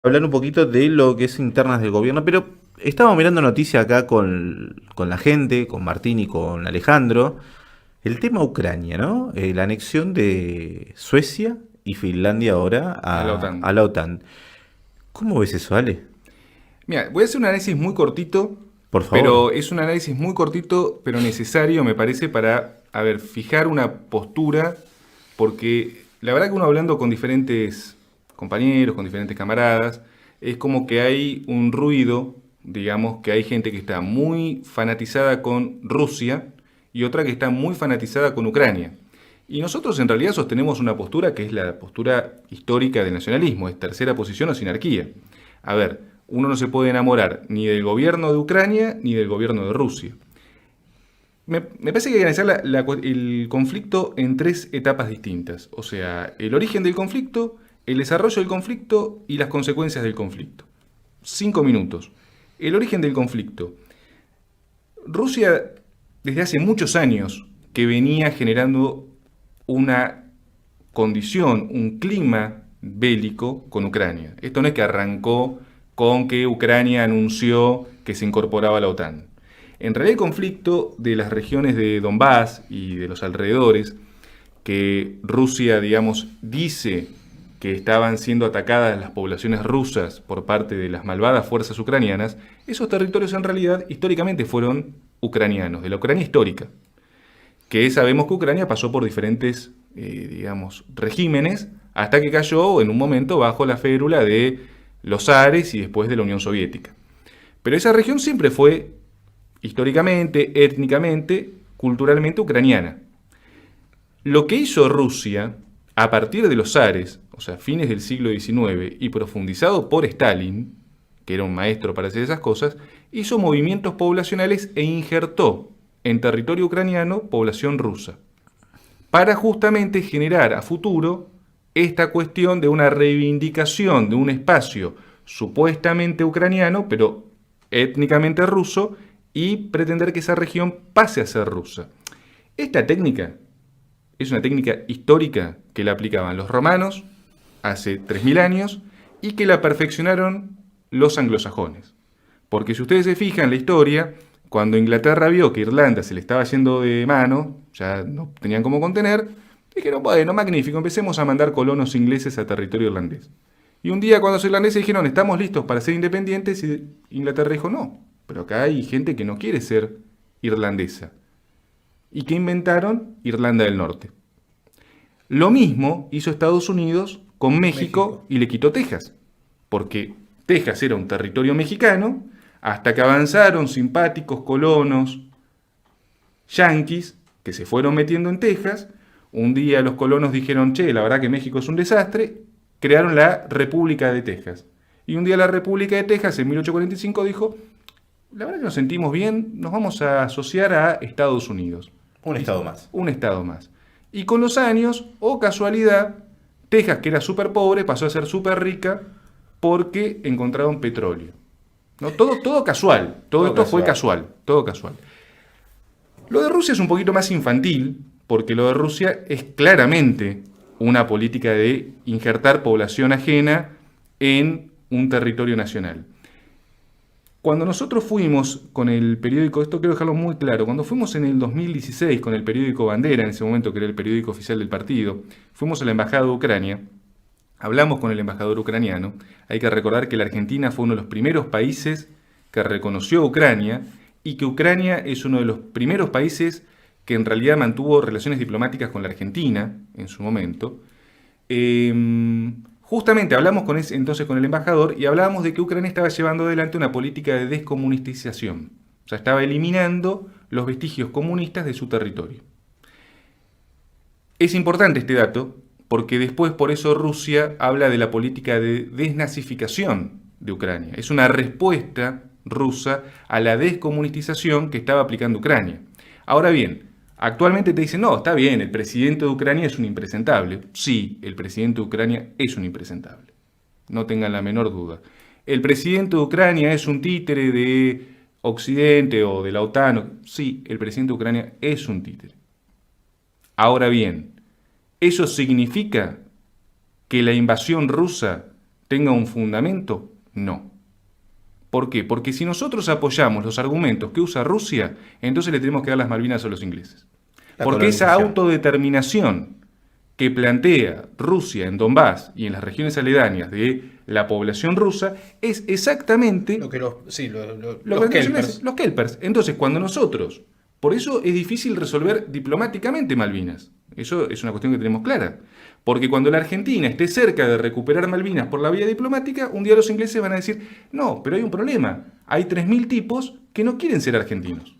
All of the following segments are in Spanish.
Hablar un poquito de lo que es internas del gobierno, pero estábamos mirando noticias acá con la gente, con Martín y con Alejandro, el tema Ucrania, ¿no? La anexión de Suecia y Finlandia ahora A la a OTAN. la OTAN. ¿Cómo ves eso, Ale? Mira, voy a hacer un análisis muy cortito, Por favor. pero es un análisis muy cortito, pero necesario, me parece, para, fijar una postura, porque la verdad que uno hablando con diferentes compañeros, con diferentes camaradas, es como que hay un ruido, digamos, que hay gente que está muy fanatizada con Rusia y otra que está muy fanatizada con Ucrania. Y nosotros en realidad sostenemos una postura que es la postura histórica del nacionalismo, es tercera posición o sinarquía. A ver, uno no se puede enamorar ni del gobierno de Ucrania ni del gobierno de Rusia. Me parece que hay que analizar el conflicto en tres etapas distintas. O sea, el origen del conflicto, el desarrollo del conflicto y las consecuencias del conflicto. 5 minutos. El origen del conflicto. Rusia, desde hace muchos años, que venía generando una condición, un clima bélico con Ucrania. Esto no es que arrancó con que Ucrania anunció que se incorporaba a la OTAN. En realidad el conflicto de las regiones de Donbass y de los alrededores, que Rusia, digamos, dice que estaban siendo atacadas las poblaciones rusas por parte de las malvadas fuerzas ucranianas, esos territorios en realidad históricamente fueron ucranianos, de la Ucrania histórica, que sabemos que Ucrania pasó por diferentes, digamos, regímenes, hasta que cayó en un momento bajo la férula de los zares y después de la Unión Soviética. Pero esa región siempre fue históricamente, étnicamente, culturalmente ucraniana. Lo que hizo Rusia a partir de los zares, o sea, fines del siglo XIX, y profundizado por Stalin, que era un maestro para hacer esas cosas, hizo movimientos poblacionales e injertó en territorio ucraniano población rusa, para justamente generar a futuro esta cuestión de una reivindicación de un espacio supuestamente ucraniano, pero étnicamente ruso, y pretender que esa región pase a ser rusa. Esta técnica es una técnica histórica que la aplicaban los romanos hace 3000 años y que la perfeccionaron los anglosajones. Porque si ustedes se fijan en la historia, cuando Inglaterra vio que Irlanda se le estaba yendo de mano, ya no tenían cómo contener, dijeron, bueno, magnífico, empecemos a mandar colonos ingleses a territorio irlandés. Y un día cuando los irlandeses dijeron, estamos listos para ser independientes, y Inglaterra dijo, no, pero acá hay gente que no quiere ser irlandesa. ¿Y que inventaron? Irlanda del Norte. Lo mismo hizo Estados Unidos con México México. y le quitó Texas, porque Texas era un territorio mexicano, hasta que avanzaron simpáticos colonos yanquis que se fueron metiendo en Texas. Un día los colonos dijeron, che, la verdad que México es un desastre, crearon la República de Texas. Y un día la República de Texas en 1845 dijo, la verdad que nos sentimos bien, nos vamos a asociar a Estados Unidos. Un Y estado más. un estado más. Y con los años, o casualidad, Texas, que era súper pobre, pasó a ser súper rica porque encontraron petróleo. ¿No? Todo casual, todo Todo esto fue casual. casual, todo casual. Lo de Rusia es un poquito más infantil, porque lo de Rusia es claramente una política de injertar población ajena en un territorio nacional. Cuando nosotros fuimos con el periódico, esto quiero dejarlo muy claro, cuando fuimos en el 2016 con el periódico Bandera, en ese momento que era el periódico oficial del partido, fuimos a la Embajada de Ucrania, hablamos con el embajador ucraniano, hay que recordar que la Argentina fue uno de los primeros países que reconoció a Ucrania y que Ucrania es uno de los primeros países que en realidad mantuvo relaciones diplomáticas con la Argentina en su momento. Justamente hablamos entonces con el embajador y hablábamos de que Ucrania estaba llevando adelante una política de descomunización. O sea, estaba eliminando los vestigios comunistas de su territorio. Es importante este dato porque después por eso Rusia habla de la política de desnazificación de Ucrania. Es una respuesta rusa a la descomunización que estaba aplicando Ucrania. Ahora bien, actualmente te dicen, no, está bien, el presidente de Ucrania es un impresentable. Sí, el presidente de Ucrania es un impresentable. No tengan la menor duda. El presidente de Ucrania es un títere de Occidente o de la OTAN. Sí, el presidente de Ucrania es un títere. Ahora bien, ¿eso significa que la invasión rusa tenga un fundamento? No. ¿Por qué? Porque si nosotros apoyamos los argumentos que usa Rusia, entonces le tenemos que dar las Malvinas a los ingleses. Porque esa autodeterminación que plantea Rusia en Donbass y en las regiones aledañas de la población rusa es exactamente lo que los kelpers. Los kelpers. Entonces, cuando nosotros... Por eso es difícil resolver diplomáticamente Malvinas. Eso es una cuestión que tenemos clara. Porque cuando la Argentina esté cerca de recuperar Malvinas por la vía diplomática, un día los ingleses van a decir, no, pero hay un problema. Hay 3.000 tipos que no quieren ser argentinos.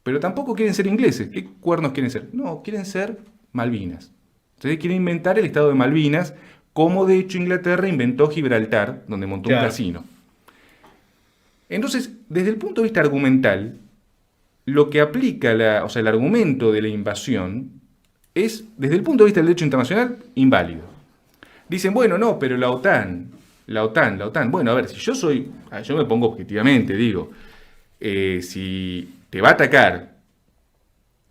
Pero tampoco quieren ser ingleses. ¿Qué cuernos quieren ser? No, quieren ser Malvinas. Entonces quieren inventar el estado de Malvinas, como de hecho Inglaterra inventó Gibraltar, donde montó un casino. Entonces, desde el punto de vista argumental, lo que aplica el argumento de la invasión es, desde el punto de vista del derecho internacional, inválido. Dicen, bueno, no, pero la OTAN. Bueno, a ver, si yo me pongo objetivamente, digo, si te va a atacar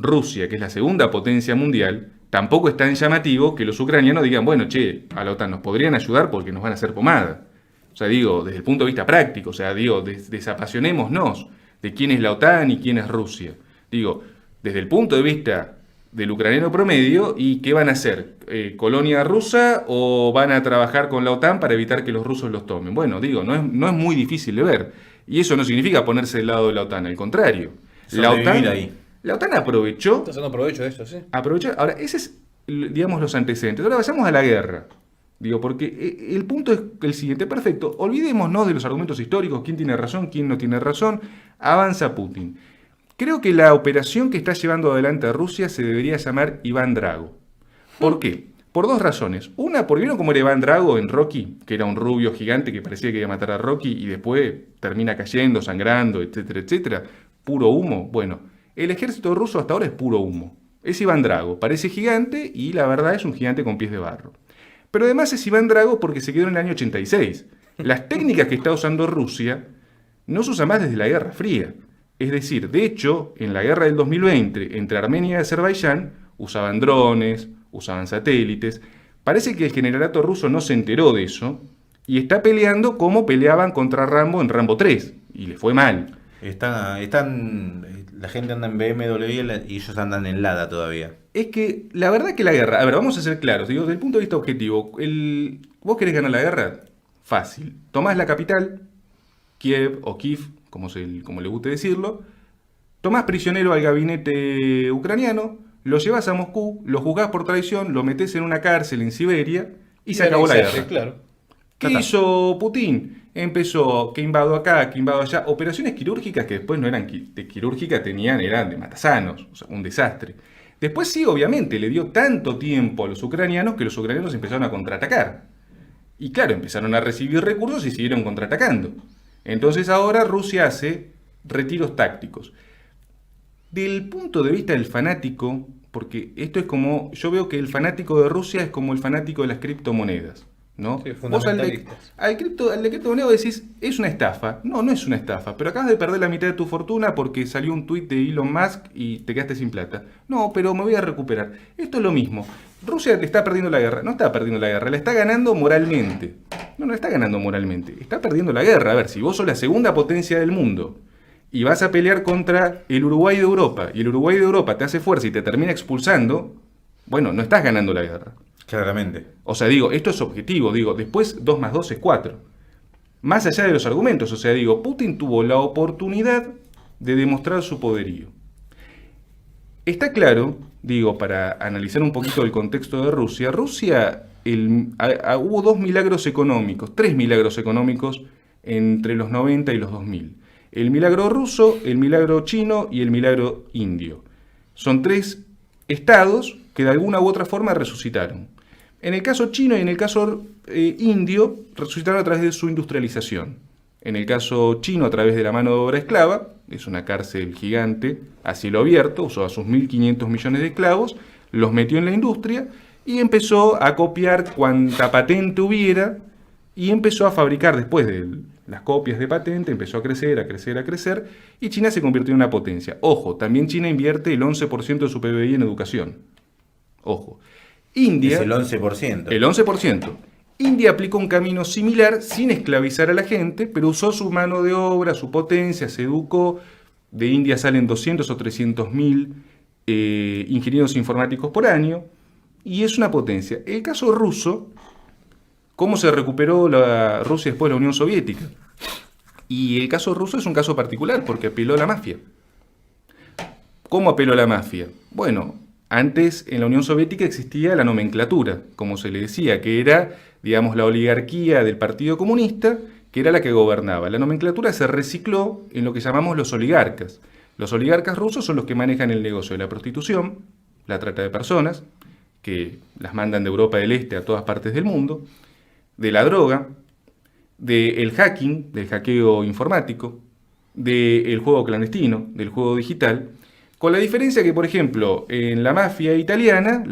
Rusia, que es la segunda potencia mundial, tampoco es tan llamativo que los ucranianos digan, bueno, che, a la OTAN nos podrían ayudar porque nos van a hacer pomada. O sea, digo, desde el punto de vista práctico, o sea, digo, desapasionémonos de quién es la OTAN y quién es Rusia. Digo, desde el punto de vista del ucraniano promedio, ¿y qué van a hacer? ¿Colonia rusa o van a trabajar con la OTAN para evitar que los rusos los tomen? Bueno, digo, no es muy difícil de ver. Y eso no significa ponerse del lado de la OTAN, al contrario. La OTAN aprovechó... Está haciendo provecho de eso, sí. Ahora, ese es, digamos, los antecedentes. Ahora vayamos a la guerra. Digo, porque el punto es el siguiente, perfecto. Olvidémonos de los argumentos históricos, quién tiene razón, quién no tiene razón. Avanza Putin. Creo que la operación que está llevando adelante a Rusia se debería llamar Iván Drago. ¿Por qué? Por dos razones. Una, porque vieron cómo era Iván Drago en Rocky, que era un rubio gigante que parecía que iba a matar a Rocky y después termina cayendo, sangrando, etcétera, etcétera. Puro humo. Bueno, el ejército ruso hasta ahora es puro humo. Es Iván Drago, parece gigante y la verdad es un gigante con pies de barro. Pero además es Iván Drago porque se quedó en el año 86. Las técnicas que está usando Rusia no se usan más desde la Guerra Fría. Es decir, de hecho, en la guerra del 2020 entre Armenia y Azerbaiyán usaban drones, usaban satélites. Parece que el generalato ruso no se enteró de eso y está peleando como peleaban contra Rambo en Rambo 3. Y le fue mal. La gente anda en BMW y ellos andan en Lada todavía. Es que la verdad que la guerra... A ver, vamos a ser claros. Digo, desde el punto de vista objetivo, ¿vos querés ganar la guerra? Fácil. Tomás la capital, Kiev o Kiev, como le guste decirlo, tomás prisionero al gabinete ucraniano, lo llevas a Moscú, lo juzgás por traición, lo metés en una cárcel en Siberia y se acabó la guerra. Claro. ¿Qué hizo Putin? Empezó que invado acá, que invado allá, operaciones quirúrgicas que después no eran de quirúrgica, eran de matasanos, o sea, un desastre. Después sí, obviamente, le dio tanto tiempo a los ucranianos que los ucranianos empezaron a contraatacar. Y claro, empezaron a recibir recursos y siguieron contraatacando. Entonces ahora Rusia hace retiros tácticos. Del punto de vista del fanático, porque esto es como, yo veo que el fanático de Rusia es como el fanático de las criptomonedas, ¿no? Sí, vos al de criptomoneda decís, es una estafa. No, no es una estafa, pero acabas de perder la mitad de tu fortuna porque salió un tuit de Elon Musk y te quedaste sin plata. No, pero me voy a recuperar. Esto es lo mismo. Rusia le está perdiendo la guerra. No está perdiendo la guerra, la está ganando moralmente. No, no está ganando moralmente. Está perdiendo la guerra. A ver, si vos sos la segunda potencia del mundo y vas a pelear contra el Uruguay de Europa y el Uruguay de Europa te hace fuerza y te termina expulsando, bueno, no estás ganando la guerra. Claramente. O sea, digo, esto es objetivo, digo, después 2 más 2 es 4. Más allá de los argumentos, o sea, digo, Putin tuvo la oportunidad de demostrar su poderío. Está claro, digo, para analizar un poquito el contexto de Rusia, hubo 2 milagros económicos, 3 milagros económicos entre los 90 y los 2000. El milagro ruso, el milagro chino y el milagro indio. Son 3 estados que de alguna u otra forma resucitaron. En el caso chino y en el caso indio, resucitaron a través de su industrialización. En el caso chino, a través de la mano de obra esclava, es una cárcel gigante a cielo abierto, usó a sus 1.500 millones de esclavos, los metió en la industria y empezó a copiar cuanta patente hubiera y empezó a fabricar después de las copias de patente, empezó a crecer, a crecer, a crecer y China se convirtió en una potencia. Ojo, también China invierte el 11% de su PBI en educación. Ojo. India... Es el 11%. El 11%. India aplicó un camino similar sin esclavizar a la gente, pero usó su mano de obra, su potencia, se educó. De India salen 200 o 300 mil ingenieros informáticos por año, y es una potencia. El caso ruso, ¿cómo se recuperó la Rusia después de la Unión Soviética? Y el caso ruso es un caso particular porque apeló a la mafia. ¿Cómo apeló a la mafia? Bueno, antes en la Unión Soviética existía la nomenclatura, como se le decía, que era, digamos, la oligarquía del Partido Comunista, que era la que gobernaba. La nomenclatura se recicló en lo que llamamos los oligarcas. Los oligarcas rusos son los que manejan el negocio de la prostitución, la trata de personas, que las mandan de Europa del Este a todas partes del mundo, de la droga, del hacking, del hackeo informático, del juego clandestino, del juego digital, con la diferencia que, por ejemplo, en la mafia italiana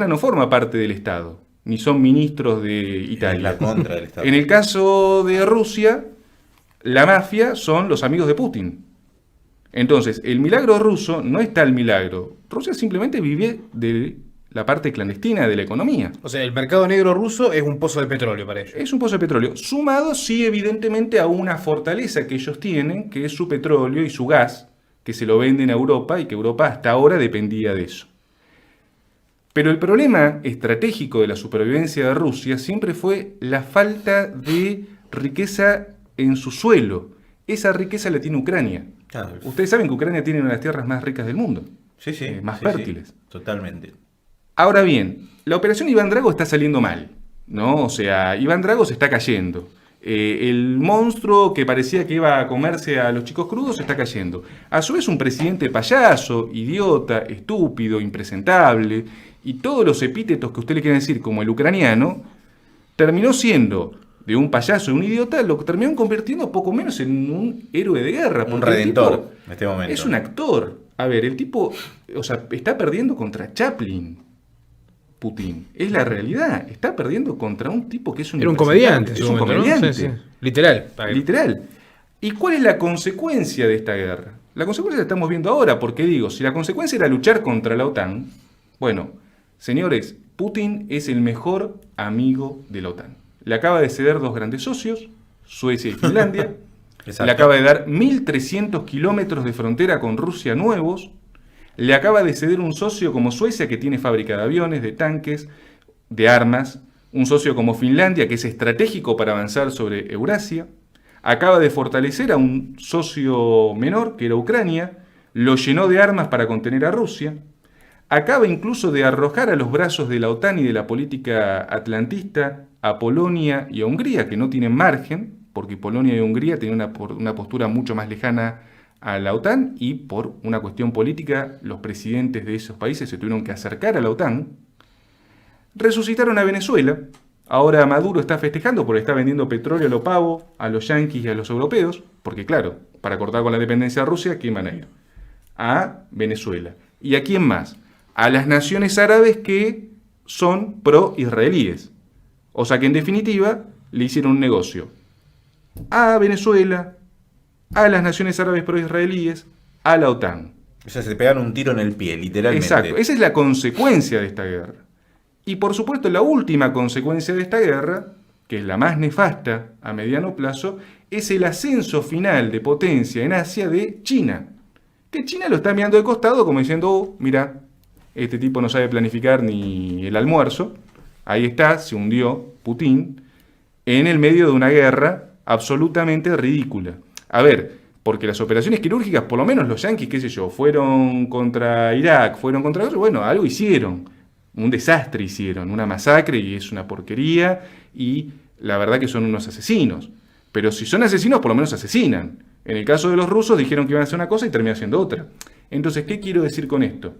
no forma parte del Estado, ni son ministros de Italia. Es la contra del Estado. En el caso de Rusia, la mafia son los amigos de Putin. Entonces, el milagro ruso no es tal milagro. Rusia simplemente vive de la parte clandestina de la economía. O sea, el mercado negro ruso es un pozo de petróleo para ellos. Es un pozo de petróleo, sumado sí evidentemente a una fortaleza que ellos tienen, que es su petróleo y su gas, que se lo venden a Europa y que Europa hasta ahora dependía de eso. Pero el problema estratégico de la supervivencia de Rusia siempre fue la falta de riqueza en su suelo. Esa riqueza la tiene Ucrania. Claro. Ustedes saben que Ucrania tiene una de las tierras más ricas del mundo. Sí, sí. Más sí, fértiles. sí, totalmente. Ahora bien, la operación Iván Drago está saliendo mal, ¿no? O sea, Iván Drago se está cayendo. El monstruo que parecía que iba a comerse a los chicos crudos se está cayendo. A su vez, un presidente payaso, idiota, estúpido, impresentable, y todos los epítetos que usted le quiera decir, como el ucraniano, terminó siendo de un payaso y un idiota, lo que terminó convirtiendo poco menos en un héroe de guerra. Un redentor en este momento. Es un actor. A ver, el tipo, o sea, está perdiendo contra Chaplin. Putin. Es la realidad. Está perdiendo contra un tipo que es un... Era un comediante. Es un comediante. ¿no? Sí, sí. Literal. Literal. ¿Y cuál es la consecuencia de esta guerra? La consecuencia la estamos viendo ahora, porque digo, si la consecuencia era luchar contra la OTAN, bueno, señores, Putin es el mejor amigo de la OTAN. Le acaba de ceder 2 grandes socios, Suecia y Finlandia. Le acaba de dar 1.300 kilómetros de frontera con Rusia nuevos. Le acaba de ceder un socio como Suecia, que tiene fábrica de aviones, de tanques, de armas. Un socio como Finlandia, que es estratégico para avanzar sobre Eurasia. Acaba de fortalecer a un socio menor, que era Ucrania. Lo llenó de armas para contener a Rusia. Acaba incluso de arrojar a los brazos de la OTAN y de la política atlantista a Polonia y a Hungría, que no tienen margen, porque Polonia y Hungría tienen una postura mucho más lejana a la OTAN, y por una cuestión política los presidentes de esos países se tuvieron que acercar a la OTAN. Resucitaron a Venezuela. Ahora Maduro está festejando porque está vendiendo petróleo a lo pavo, a los yanquis y a los europeos, porque claro, para cortar con la dependencia de Rusia, ¿a quién van a ir? A Venezuela. ¿Y a quién más? A las naciones árabes que son pro-israelíes. O sea que en definitiva le hicieron un negocio a Venezuela, a las naciones árabes pro-israelíes, a la OTAN. O sea, se pegaron un tiro en el pie, literalmente. Exacto, esa es la consecuencia de esta guerra. Y por supuesto la última consecuencia de esta guerra, que es la más nefasta a mediano plazo, es el ascenso final de potencia en Asia de China. Que China lo está mirando de costado como diciendo, oh, mira, este tipo no sabe planificar ni el almuerzo. Ahí está, se hundió Putin en el medio de una guerra absolutamente ridícula. A ver, porque las operaciones quirúrgicas, por lo menos los yanquis, qué sé yo, fueron contra Irak, fueron contra otro, bueno, algo hicieron. Un desastre hicieron, una masacre, y es una porquería, y la verdad que son unos asesinos. Pero si son asesinos, por lo menos asesinan. En el caso de los rusos dijeron que iban a hacer una cosa y terminaron haciendo otra. Entonces, ¿qué quiero decir con esto?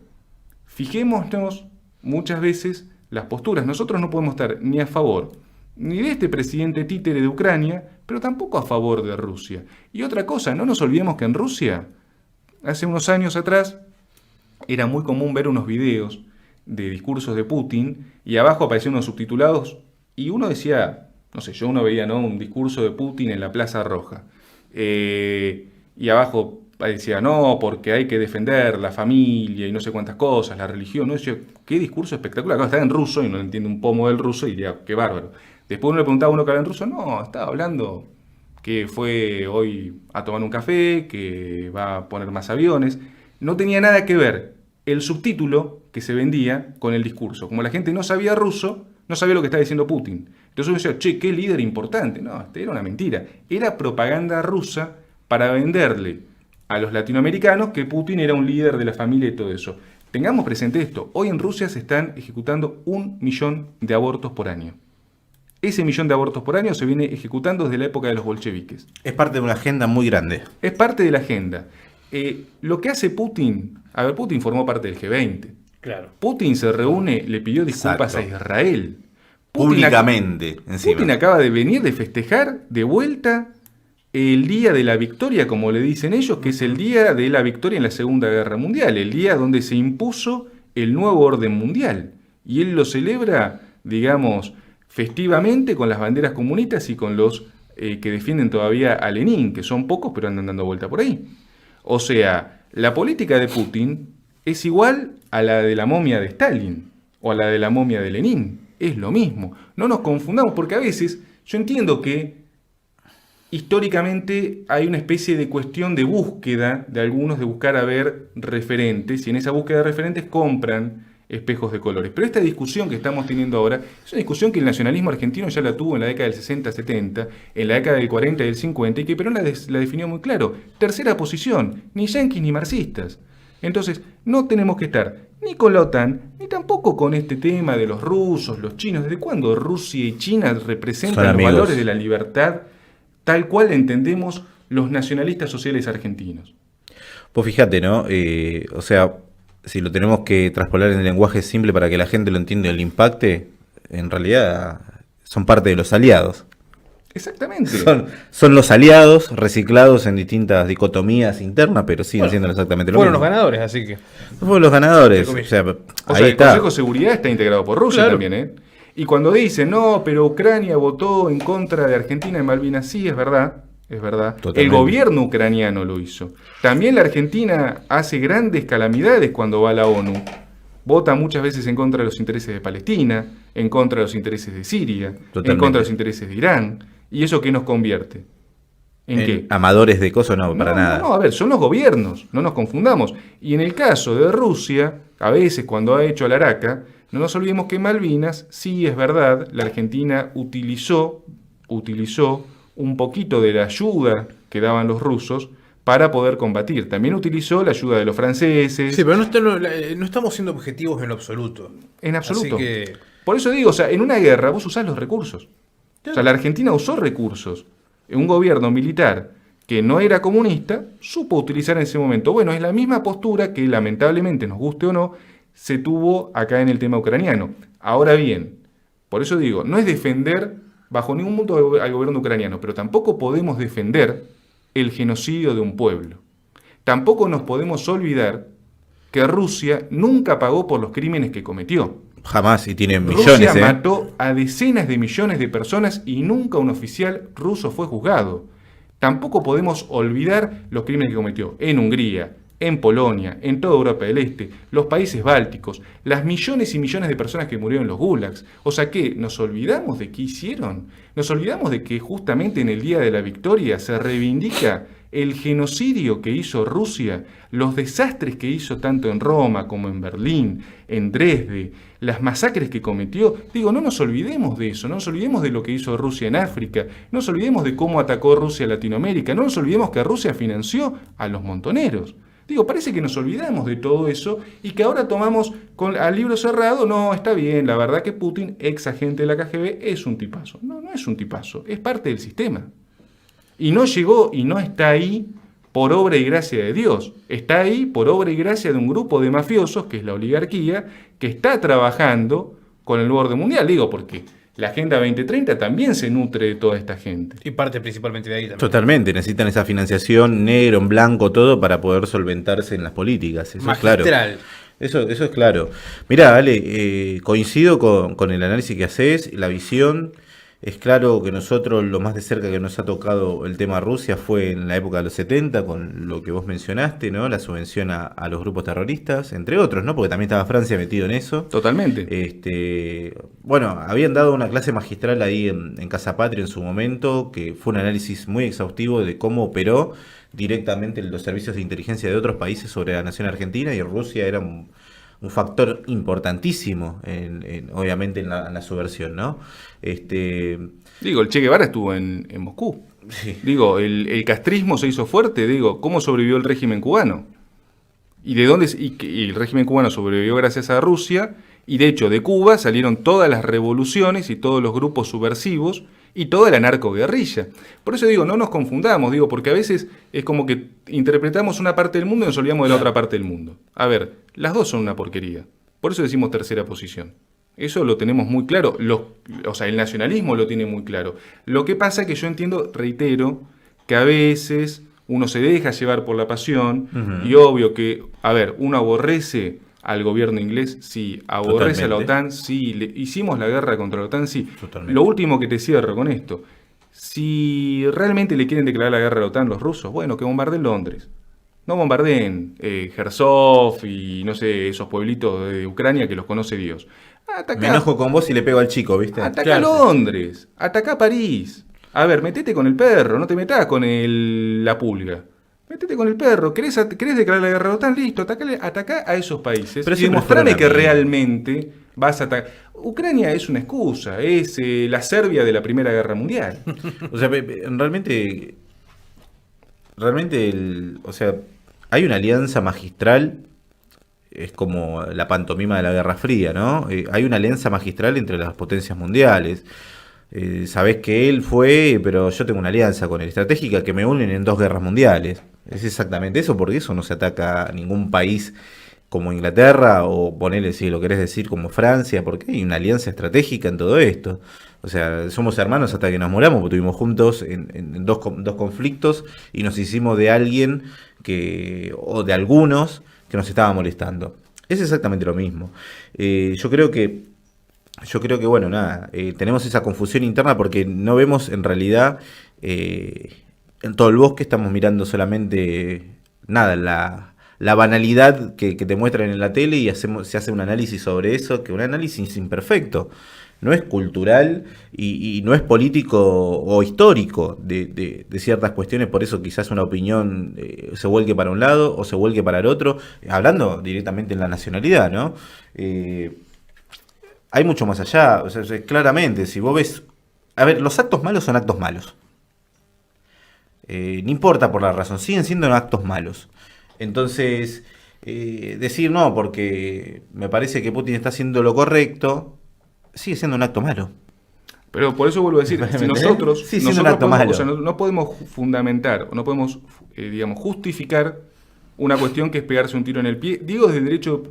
Fijémonos muchas veces las posturas. Nosotros no podemos estar ni a favor ni de este presidente títere de Ucrania, pero tampoco a favor de Rusia. Y otra cosa, no nos olvidemos que en Rusia, hace unos años atrás, era muy común ver unos videos de discursos de Putin y abajo aparecían unos subtitulados y uno decía, no sé, uno veía, ¿no?, un discurso de Putin en la Plaza Roja. Y abajo decía, no, porque hay que defender la familia y no sé cuántas cosas, la religión. No decía, qué discurso espectacular. Acá está en ruso y no entiende un pomo del ruso y diría, qué bárbaro. Después uno le preguntaba a uno que habla en ruso, no, estaba hablando que fue hoy a tomar un café, que va a poner más aviones. No tenía nada que ver el subtítulo que se vendía con el discurso. Como la gente no sabía ruso, no sabía lo que estaba diciendo Putin. Entonces uno decía, che, qué líder importante. No, era una mentira. Era propaganda rusa para venderle a los latinoamericanos que Putin era un líder de la familia y todo eso. Tengamos presente esto. Hoy en Rusia se están ejecutando 1 millón de abortos por año. Ese 1 millón de abortos por año se viene ejecutando desde la época de los bolcheviques. Es parte de una agenda muy grande. Es parte de la agenda. Lo que hace Putin... A ver, Putin formó parte del G20. Claro. Putin se reúne, le pidió disculpas Exacto. a Israel. Públicamente, encima. Putin acaba de venir de festejar de vuelta el día de la victoria, como le dicen ellos, que es el día de la victoria en la Segunda Guerra Mundial, el día donde se impuso el nuevo orden mundial. Y él lo celebra, digamos, festivamente con las banderas comunistas y con los que defienden todavía a Lenin, que son pocos, pero andan dando vuelta por ahí. O sea, la política de Putin es igual a la de la momia de Stalin o a la de la momia de Lenin. Es lo mismo. No nos confundamos, porque a veces yo entiendo que históricamente hay una especie de cuestión de búsqueda de algunos, de buscar a ver referentes, y en esa búsqueda de referentes compran espejos de colores. Pero esta discusión que estamos teniendo ahora es una discusión que el nacionalismo argentino ya la tuvo en la década del 60-70, en la década del 40 y del 50, y que Perón la definió muy claro. Tercera posición, ni yanquis ni marxistas. Entonces, no tenemos que estar ni con la OTAN, ni tampoco con este tema de los rusos, los chinos. ¿Desde cuándo Rusia y China representan los valores de la libertad tal cual entendemos los nacionalistas sociales argentinos? Pues fíjate, ¿no? O sea, si lo tenemos que traspolar en el lenguaje simple para que la gente lo entienda y lo impacte, en realidad son parte de los aliados. Exactamente. Son los aliados reciclados en distintas dicotomías internas, pero siguen siendo exactamente lo Fueron mismo. los ganadores, así que. Fueron los ganadores. O sea, ahí el está. Consejo de Seguridad está integrado por Rusia también, ¿eh? Y cuando dicen, no, pero Ucrania votó en contra de Argentina en Malvinas, sí, es verdad, es verdad. Totalmente. El gobierno ucraniano lo hizo. También la Argentina hace grandes calamidades cuando va a la ONU. Vota muchas veces en contra de los intereses de Palestina, en contra de los intereses de Siria, Totalmente. en contra de los intereses de Irán. ¿Y eso qué nos convierte? ¿En qué? Amadores de cosas, no, para nada. No, a ver, son los gobiernos, no nos confundamos. Y en el caso de Rusia, a veces cuando ha hecho Alaraca, no nos olvidemos que Malvinas, sí es verdad, la Argentina utilizó un poquito de la ayuda que daban los rusos para poder combatir. También utilizó la ayuda de los franceses. Sí, pero no estamos siendo objetivos en lo absoluto. En absoluto. Así que... Por eso digo, o sea, en una guerra vos usás los recursos. O sea, la Argentina usó recursos. Un gobierno militar que no era comunista supo utilizar en ese momento. Bueno, es la misma postura que lamentablemente, nos guste o no, se tuvo acá en el tema ucraniano. Ahora bien, por eso digo, no es defender bajo ningún punto al gobierno ucraniano, pero tampoco podemos defender el genocidio de un pueblo. Tampoco nos podemos olvidar que Rusia nunca pagó por los crímenes que cometió. Jamás, y tiene Rusia millones. mató a decenas de millones de personas y nunca un oficial ruso fue juzgado. Tampoco podemos olvidar los crímenes que cometió en Hungría, en Polonia, en toda Europa del Este, los países bálticos, las millones y millones de personas que murieron en los gulags. O sea que, ¿nos olvidamos de qué hicieron? ¿Nos olvidamos de que justamente en el Día de la Victoria se reivindica el genocidio que hizo Rusia, los desastres que hizo tanto en Roma como en Berlín, en Dresde, las masacres que cometió? Digo, no nos olvidemos de eso, no nos olvidemos de lo que hizo Rusia en África, no nos olvidemos de cómo atacó Rusia a Latinoamérica, no nos olvidemos que Rusia financió a los montoneros. Digo, parece que nos olvidamos de todo eso y que ahora tomamos al libro cerrado, no, está bien, la verdad que Putin, ex agente de la KGB, es un tipazo. No, no es un tipazo, es parte del sistema. Y no llegó y no está ahí por obra y gracia de Dios. Está ahí por obra y gracia de un grupo de mafiosos, que es la oligarquía, que está trabajando con el nuevo orden mundial. Digo, porque la Agenda 2030 también se nutre de toda esta gente. Y parte principalmente de ahí también. Totalmente, necesitan esa financiación negro, en blanco, todo para poder solventarse en las políticas. Eso Magistral. es claro. Eso es claro. Mirá, Ale, coincido con el análisis que haces, la visión. Es claro que nosotros lo más de cerca que nos ha tocado el tema Rusia fue en la época de los 70, con lo que vos mencionaste, ¿no? La subvención a los grupos terroristas, entre otros, ¿no? Porque también estaba Francia metido en eso. Totalmente. Bueno, habían dado una clase magistral ahí en Casa Patria en su momento, que fue un análisis muy exhaustivo de cómo operó directamente los servicios de inteligencia de otros países sobre la nación argentina, y Rusia era un factor importantísimo, obviamente, en la subversión, ¿no? Digo, el Che Guevara estuvo en Moscú. Sí. Digo, el castrismo se hizo fuerte. Digo, ¿cómo sobrevivió el régimen cubano? ¿Y de dónde? Y el régimen cubano sobrevivió gracias a Rusia. Y de hecho, de Cuba salieron todas las revoluciones y todos los grupos subversivos y toda la narcoguerrilla. Por eso digo, no nos confundamos, digo, porque a veces es como que interpretamos una parte del mundo y nos olvidamos de la otra parte del mundo. A ver, las dos son una porquería. Por eso decimos tercera posición. Eso lo tenemos muy claro. O sea, el nacionalismo lo tiene muy claro. Lo que pasa es que yo entiendo, reitero, que a veces uno se deja llevar por la pasión. Y obvio que, a ver, uno aborrece al gobierno inglés, sí. Aborrece a la OTAN, sí. Hicimos la guerra contra la OTAN, sí. Totalmente. Lo último que te cierro con esto. Si realmente le quieren declarar la guerra a la OTAN los rusos, bueno, que bombardeen Londres. No bombardeen Jersov y, no sé, esos pueblitos de Ucrania que los conoce Dios. Me enojo con vos y le pego al chico, ¿viste? Ataca Claro. Londres, ataca París. A ver, metete con el perro, no te metas con la pulga. Métete con el perro. ¿Querés declarar la guerra a la OTAN? Listo, atacá a esos países. Pero Y siempre demostrame fueron que amigos. realmente vas a atacar. Ucrania es una excusa, es la Serbia de la Primera Guerra Mundial. O sea, realmente, o sea, hay una alianza magistral, es como la pantomima de la Guerra Fría, ¿no? Hay una alianza magistral entre las potencias mundiales. Sabés que él fue, pero yo tengo una alianza con él, estratégica, que me unen en 2 guerras mundiales. Es exactamente eso, porque eso no se ataca a ningún país como Inglaterra, o ponele, si lo querés decir, como Francia, porque hay una alianza estratégica en todo esto. O sea, somos hermanos hasta que nos moramos, porque estuvimos juntos en dos conflictos y nos hicimos de alguien o de algunos que nos estaba molestando. Es exactamente lo mismo. Yo creo que, bueno, nada, tenemos esa confusión interna porque no vemos en realidad en todo el bosque, estamos mirando solamente nada, la banalidad que te muestran en la tele, y se hace un análisis sobre eso, que un análisis imperfecto. No es cultural y no es político o histórico de ciertas cuestiones, por eso quizás una opinión se vuelque para un lado o se vuelque para el otro, hablando directamente en la nacionalidad, ¿no? Hay mucho más allá, o sea, claramente, si vos ves... A ver, los actos malos son actos malos. No importa por la razón, siguen siendo actos malos. Entonces, decir no, porque me parece que Putin está haciendo lo correcto, sigue siendo un acto malo. Pero por eso vuelvo a decir, si ¿Me nosotros, entendés? Sí, siendo un acto podemos, malo. o sea, no podemos fundamentar, o no podemos, digamos, justificar una cuestión que es pegarse un tiro en el pie, digo desde el derecho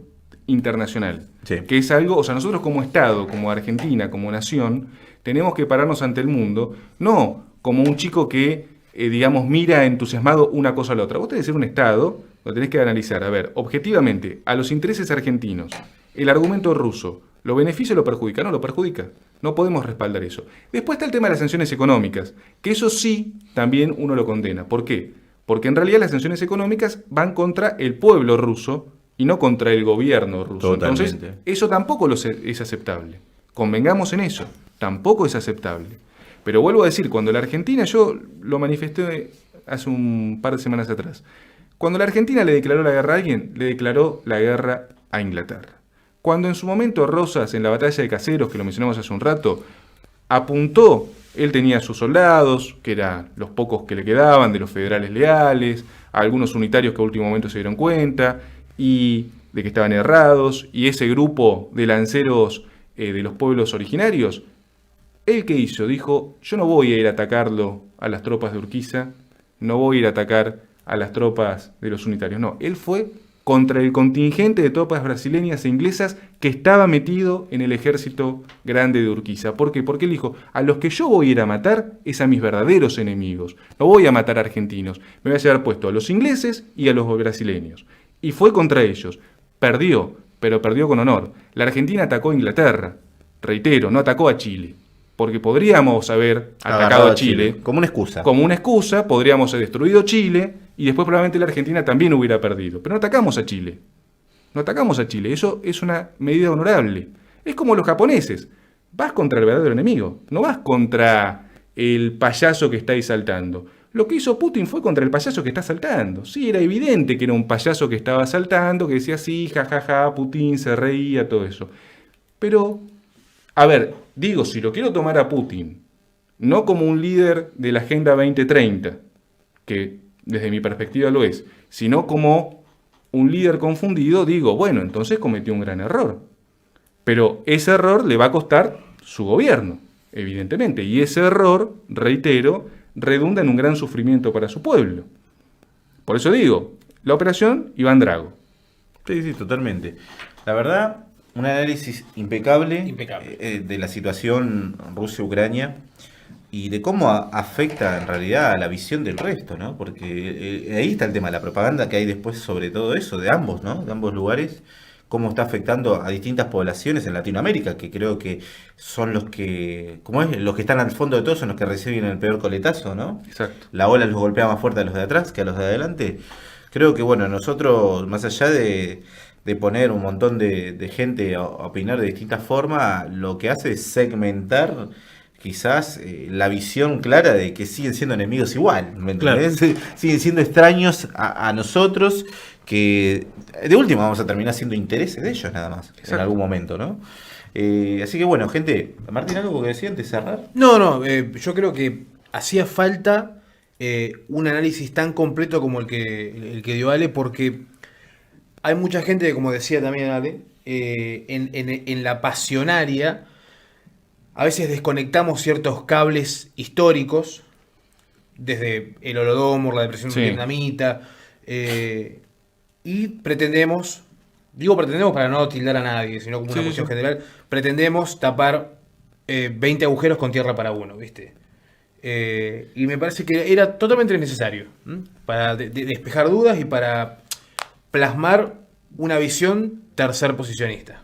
internacional, Sí. que es algo, o sea, nosotros como Estado, como Argentina, como nación, tenemos que pararnos ante el mundo, no como un chico que, digamos, mira entusiasmado una cosa a la otra. Vos tenés que ser un Estado, lo tenés que analizar, a ver, objetivamente, a los intereses argentinos, el argumento ruso, ¿lo beneficia o lo perjudica? No, lo perjudica. No podemos respaldar eso. Después está el tema de las sanciones económicas, que eso sí también uno lo condena. ¿Por qué? Porque en realidad las sanciones económicas van contra el pueblo ruso y no contra el gobierno ruso. Totalmente. Entonces, eso tampoco es aceptable. Convengamos en eso. Tampoco es aceptable. Pero vuelvo a decir, cuando la Argentina, yo lo manifesté hace un par de semanas atrás, cuando la Argentina le declaró la guerra a alguien, le declaró la guerra a Inglaterra. Cuando en su momento Rosas, en la batalla de Caseros, que lo mencionamos hace un rato, apuntó, él tenía a sus soldados, que eran los pocos que le quedaban, de los federales leales, a algunos unitarios que a último momento se dieron cuenta, y de que estaban errados, y ese grupo de lanceros de los pueblos originarios, ¿él qué hizo? Dijo, yo no voy a ir a atacarlo a las tropas de Urquiza, no voy a ir a atacar a las tropas de los unitarios, no, él fue contra el contingente de tropas brasileñas e inglesas que estaba metido en el ejército grande de Urquiza. ¿Por qué? Porque él dijo, a los que yo voy a ir a matar es a mis verdaderos enemigos. No voy a matar a argentinos, me voy a llevar puesto a los ingleses y a los brasileños. Y fue contra ellos. Perdió, pero perdió con honor. La Argentina atacó a Inglaterra. Reitero, no atacó a Chile. porque podríamos haber atacado Agarrado a Chile. Como una excusa. Como una excusa, podríamos haber destruido Chile y después probablemente la Argentina también hubiera perdido. Pero no atacamos a Chile. No atacamos a Chile. Eso es una medida honorable. Es como los japoneses. Vas contra el verdadero enemigo. No vas contra el payaso que está ahí saltando. Lo que hizo Putin fue contra el payaso que está saltando. Sí, era evidente que era un payaso que estaba saltando, que decía sí, jajaja, Putin se reía, todo eso. Pero, a ver, digo, si lo quiero tomar a Putin, no como un líder de la Agenda 2030, que desde mi perspectiva lo es, sino como un líder confundido, digo, bueno, entonces cometió un gran error. Pero ese error le va a costar su gobierno, evidentemente. Y ese error, reitero, redunda en un gran sufrimiento para su pueblo. Por eso digo, la operación Iván Drago. Sí, sí, totalmente. La verdad, un análisis impecable, Impecable. De la situación Rusia-Ucrania y de cómo afecta en realidad a la visión del resto, ¿no? Porque ahí está el tema, la propaganda que hay después sobre todo eso, de ambos, ¿no? De ambos lugares, cómo está afectando a distintas poblaciones en Latinoamérica, que creo que son los que, ¿cómo es? Los que están al fondo de todo son los que reciben el peor coletazo, ¿no? Exacto. La ola los golpea más fuerte a los de atrás que a los de adelante. Creo que, bueno, nosotros, más allá de poner un montón de gente a opinar de distintas formas, lo que hace es segmentar quizás la visión clara de que siguen siendo enemigos igual, ¿me entendés? Siguen siendo extraños a nosotros, que de última vamos a terminar siendo intereses de ellos nada más, Exacto. en algún momento, ¿no? Así que bueno, gente, Martín, ¿algo que decía antes de cerrar? No, yo creo que hacía falta un análisis tan completo como el que dio Ale, porque hay mucha gente, como decía también Ale, en la pasionaria, a veces desconectamos ciertos cables históricos, desde el Holodomor, la depresión Sí. vietnamita, y pretendemos, digo pretendemos para no tildar a nadie, sino como una Sí, cuestión sí. general, pretendemos tapar 20 agujeros con tierra para uno, ¿viste? Y me parece que era totalmente necesario, ¿m? Para despejar dudas y para plasmar una visión tercer posicionista.